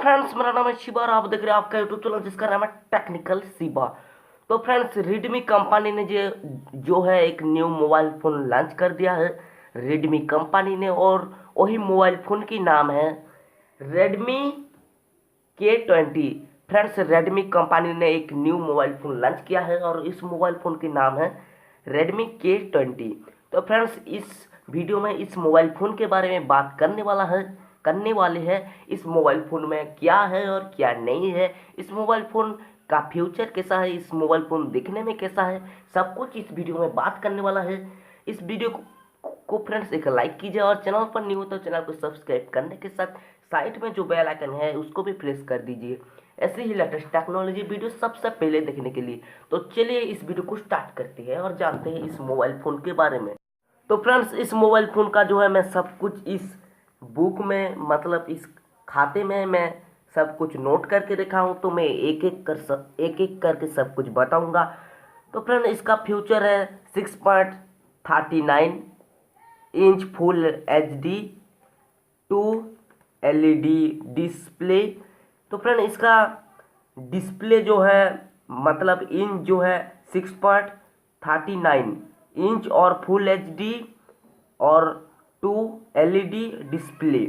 Friends, मेरा नाम है शिबा और आप देख रहे हैं आपका यूट्यूब चैनल जिसका नाम है टेक्निकल शिबा। तो फ्रेंड्स, रेडमी कंपनी ने जो है एक न्यू मोबाइल फ़ोन लॉन्च कर दिया है रेडमी कंपनी ने, और वही मोबाइल फ़ोन की नाम है Redmi k20। Friends, Redmi company ने एक न्यू मोबाइल फ़ोन लॉन्च किया है और इस मोबाइल फ़ोन की नाम है रेडमी k20। तो फ्रेंड्स, इस वीडियो में इस मोबाइल फ़ोन के बारे में बात करने वाले हैं। इस मोबाइल फ़ोन में क्या है और क्या नहीं है, इस मोबाइल फ़ोन का फ्यूचर कैसा है, इस मोबाइल फ़ोन दिखने में कैसा है, सब कुछ इस वीडियो में बात करने वाला है। इस वीडियो को फ्रेंड्स एक लाइक कीजिए और चैनल पर न्यू हो तो चैनल को सब्सक्राइब करने के साथ साइड में जो बेल आइकन है उसको भी प्रेस कर दीजिए ऐसे ही लेटेस्ट टेक्नोलॉजी वीडियो सबसे पहले देखने के लिए। तो चलिए इस वीडियो को स्टार्ट करते हैं और जानते हैं इस मोबाइल फ़ोन के बारे में। तो फ्रेंड्स, इस मोबाइल फ़ोन का जो है मैं सब कुछ इस बुक में, मतलब इस खाते में मैं सब कुछ नोट करके रखा हूँ, तो मैं एक एक करके सब कुछ बताऊँगा। तो फ्रेंड, इसका फ्यूचर है 6.39 inch full HD 2 LED display. तो फ्रेंड, इसका डिस्प्ले जो है, मतलब इंच जो है 6.39 इंच और फुल HD और 2 LED डिस्प्ले।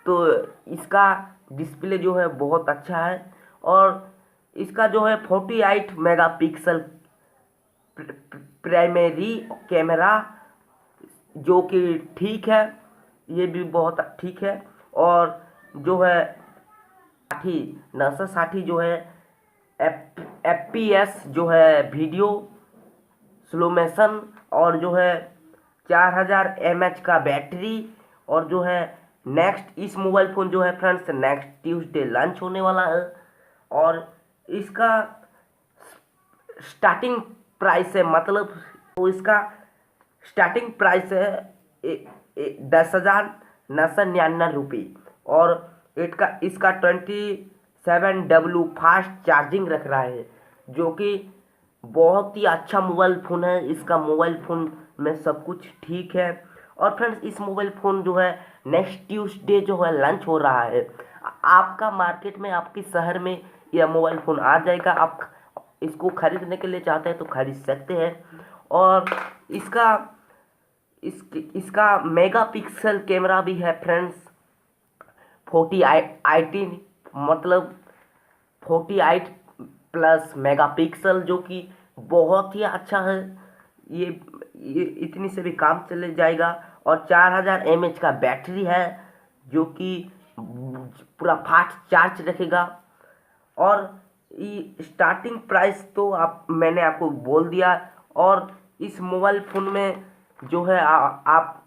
तो इसका डिस्प्ले जो है बहुत अच्छा है और इसका जो है 48 मेगापिक्सल प्राइमरी कैमरा, जो कि ठीक है, ये भी बहुत ठीक है। और जो है 960 जो है FPS जो है वीडियो स्लोमेशन, और जो है 4000 mAh का बैटरी। और जो है नेक्स्ट इस मोबाइल फ़ोन जो है फ्रेंड्स नेक्स्ट ट्यूसडे लॉन्च होने वाला है। और इसका स्टार्टिंग प्राइस है, मतलब तो इसका स्टार्टिंग प्राइस है 10,999 रुपये। और इसका 27W फास्ट चार्जिंग रख रहा है, जो कि बहुत ही अच्छा मोबाइल फ़ोन है। इसका मोबाइल फ़ोन में सब कुछ ठीक है। और फ्रेंड्स, इस मोबाइल फ़ोन जो है नेक्स्ट ट्यूसडे जो है लॉन्च हो रहा है। आपका मार्केट में, आपके शहर में यह मोबाइल फ़ोन आ जाएगा। आप इसको खरीदने के लिए चाहते हैं तो खरीद सकते हैं। और इसका मेगापिक्सल कैमरा भी है फ्रेंड्स 48, मतलब 48 प्लस मेगापिक्सल, जो कि बहुत ही अच्छा है। ये इतनी से भी काम चले जाएगा। और 4000 mAh का बैटरी है, जो कि पूरा फास्ट चार्ज रखेगा। और स्टार्टिंग प्राइस तो मैंने आपको बोल दिया। और इस मोबाइल फ़ोन में जो है आप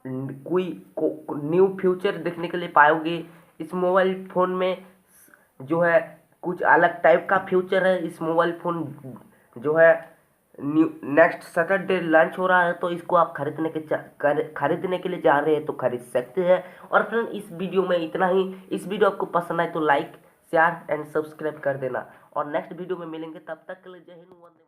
कोई न्यू फ्यूचर देखने के लिए पाओगे। इस मोबाइल फ़ोन में जो है कुछ अलग टाइप का फ्यूचर है। इस मोबाइल फ़ोन जो है नेक्स्ट सैटरडे लॉन्च हो रहा है, तो इसको आप खरीदने के लिए जा रहे हैं तो खरीद सकते हैं। और फ्रेंड, इस वीडियो में इतना ही। इस वीडियो आपको पसंद आए तो लाइक, शेयर एंड सब्सक्राइब कर देना। और नेक्स्ट वीडियो में मिलेंगे, तब तक के लिए जय हिंद, वंदे मातरम।